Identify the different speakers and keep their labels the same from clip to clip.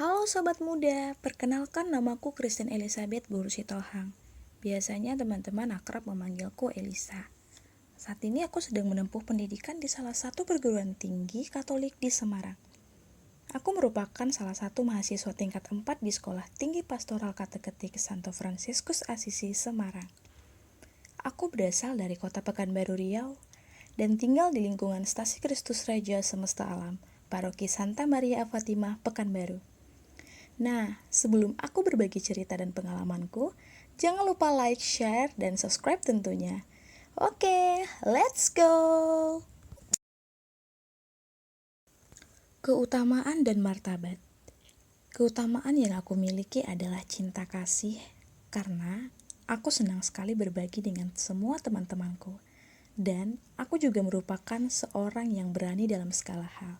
Speaker 1: Halo Sobat Muda, perkenalkan namaku Kristen Elizabeth Guru Sitohang. Biasanya teman-teman akrab memanggilku Elisa. Saat ini aku sedang menempuh pendidikan di salah satu perguruan tinggi Katolik di Semarang. Aku merupakan salah satu mahasiswa tingkat 4 di Sekolah Tinggi Pastoral Kateketik Santo Fransiskus Asisi Semarang. Aku berasal dari kota Pekanbaru Riau dan tinggal di lingkungan Stasi Kristus Raja Semesta Alam, Paroki Santa Maria Fatimah Pekanbaru. Nah, sebelum aku berbagi cerita dan pengalamanku, jangan lupa like, share, dan subscribe tentunya. Oke, let's go! Keutamaan dan martabat. Keutamaan yang aku miliki adalah cinta kasih, karena aku senang sekali berbagi dengan semua teman-temanku. Dan aku juga merupakan seorang yang berani dalam segala hal.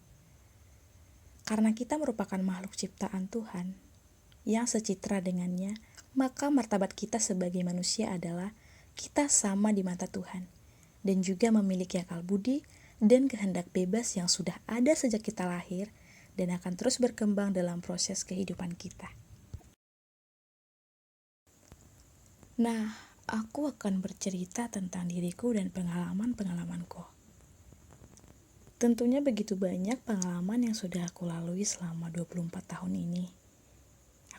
Speaker 1: Karena kita merupakan makhluk ciptaan Tuhan yang secitra dengannya, maka martabat kita sebagai manusia adalah kita sama di mata Tuhan dan juga memiliki akal budi dan kehendak bebas yang sudah ada sejak kita lahir dan akan terus berkembang dalam proses kehidupan kita. Nah, aku akan bercerita tentang diriku dan pengalaman-pengalamanku. Tentunya begitu banyak pengalaman yang sudah aku lalui selama 24 tahun ini.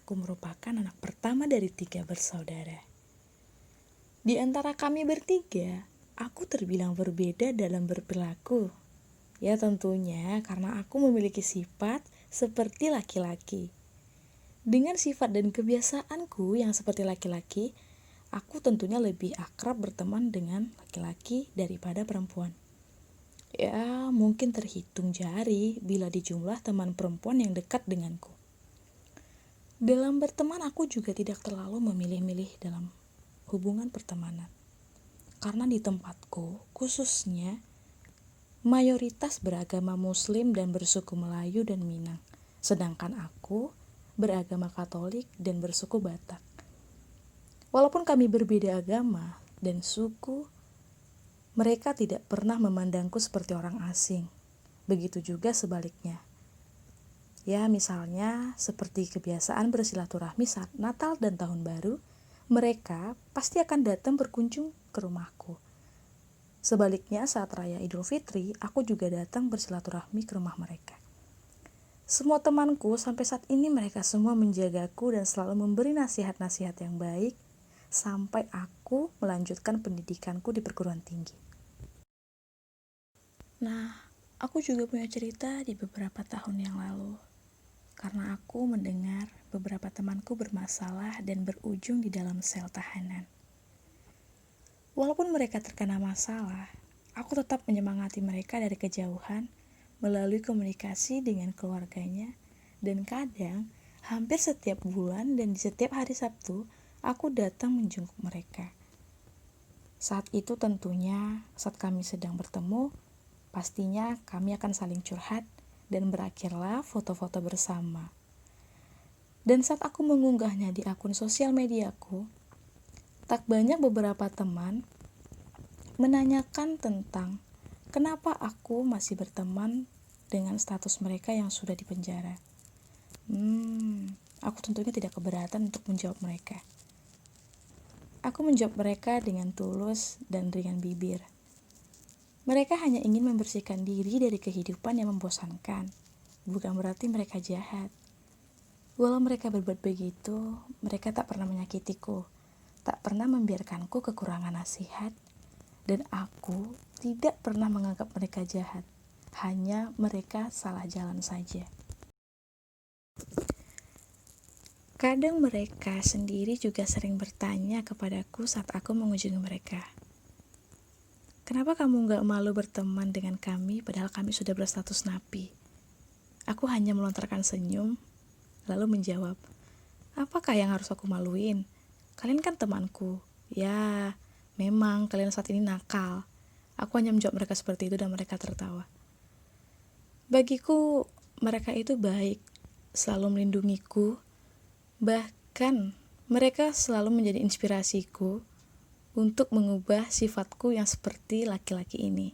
Speaker 1: Aku merupakan anak pertama dari 3 bersaudara. Di antara kami bertiga, aku terbilang berbeda dalam berperilaku. Ya tentunya karena aku memiliki sifat seperti laki-laki. Dengan sifat dan kebiasaanku yang seperti laki-laki, aku tentunya lebih akrab berteman dengan laki-laki daripada perempuan. Ya, mungkin terhitung jari bila dijumlah teman perempuan yang dekat denganku. Dalam berteman aku juga tidak terlalu memilih-milih dalam hubungan pertemanan. Karena di tempatku, khususnya, mayoritas beragama Muslim dan bersuku Melayu dan Minang. Sedangkan aku beragama Katolik dan bersuku Batak. Walaupun kami berbeda agama dan suku, mereka tidak pernah memandangku seperti orang asing. Begitu juga sebaliknya. Ya, misalnya seperti kebiasaan bersilaturahmi saat Natal dan Tahun Baru, mereka pasti akan datang berkunjung ke rumahku. Sebaliknya saat Raya Idul Fitri, aku juga datang bersilaturahmi ke rumah mereka. Semua temanku sampai saat ini mereka semua menjagaku dan selalu memberi nasihat-nasihat yang baik sampai aku melanjutkan pendidikanku di perguruan tinggi. Nah, aku juga punya cerita di beberapa tahun yang lalu. Karena aku mendengar beberapa temanku bermasalah dan berujung di dalam sel tahanan. Walaupun mereka terkena masalah, aku tetap menyemangati mereka dari kejauhan melalui komunikasi dengan keluarganya, dan kadang hampir setiap bulan dan di setiap hari Sabtu, aku datang menjenguk mereka. Saat itu tentunya saat kami sedang bertemu, pastinya kami akan saling curhat dan berakhirlah foto-foto bersama. Dan saat aku mengunggahnya di akun sosial mediaku, tak banyak beberapa teman menanyakan tentang kenapa aku masih berteman dengan status mereka yang sudah di penjara. Aku tentunya tidak keberatan untuk menjawab mereka. Aku menjawab mereka dengan tulus dan ringan bibir. Mereka hanya ingin membersihkan diri dari kehidupan yang membosankan. Bukan berarti mereka jahat. Walau mereka berbuat begitu, mereka tak pernah menyakitiku, tak pernah membiarkanku kekurangan nasihat, dan aku tidak pernah menganggap mereka jahat. Hanya mereka salah jalan saja. Kadang mereka sendiri juga sering bertanya kepadaku saat aku mengunjungi mereka. Kenapa kamu gak malu berteman dengan kami padahal kami sudah berstatus napi? Aku hanya melontarkan senyum, lalu menjawab, apakah yang harus aku maluin? Kalian kan temanku. Ya, memang kalian saat ini nakal. Aku hanya menjawab mereka seperti itu dan mereka tertawa. Bagiku, mereka itu baik, selalu melindungiku. Bahkan, mereka selalu menjadi inspirasiku untuk mengubah sifatku yang seperti laki-laki ini.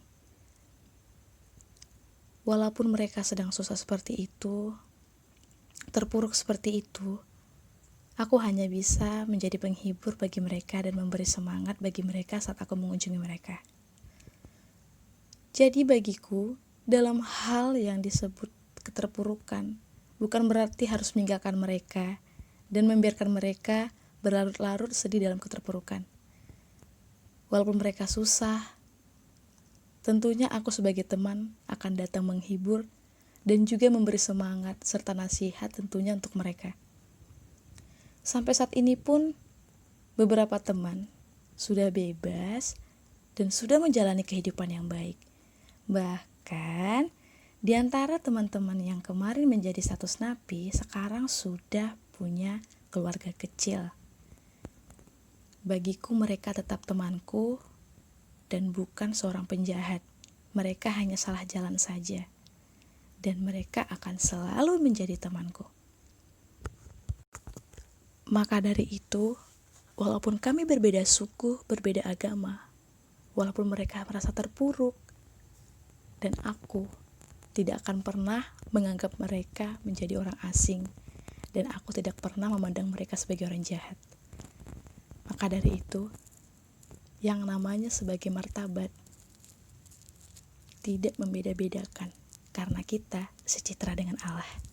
Speaker 1: Walaupun mereka sedang susah seperti itu, terpuruk seperti itu, aku hanya bisa menjadi penghibur bagi mereka dan memberi semangat bagi mereka saat aku mengunjungi mereka. Jadi bagiku, dalam hal yang disebut keterpurukan, bukan berarti harus meninggalkan mereka dan membiarkan mereka berlarut-larut sedih dalam keterpurukan. Walaupun mereka susah, tentunya aku sebagai teman akan datang menghibur dan juga memberi semangat serta nasihat tentunya untuk mereka. Sampai saat ini pun beberapa teman sudah bebas dan sudah menjalani kehidupan yang baik. Bahkan di antara teman-teman yang kemarin menjadi status napi sekarang sudah punya keluarga kecil. Bagiku mereka tetap temanku dan bukan seorang penjahat. Mereka hanya salah jalan saja. Dan mereka akan selalu menjadi temanku. Maka dari itu, walaupun kami berbeda suku, berbeda agama, walaupun mereka merasa terpuruk, dan aku tidak akan pernah menganggap mereka menjadi orang asing, dan aku tidak pernah memandang mereka sebagai orang jahat. Maka dari itu, yang namanya sebagai martabat tidak membeda-bedakan, karena kita secitra dengan Allah.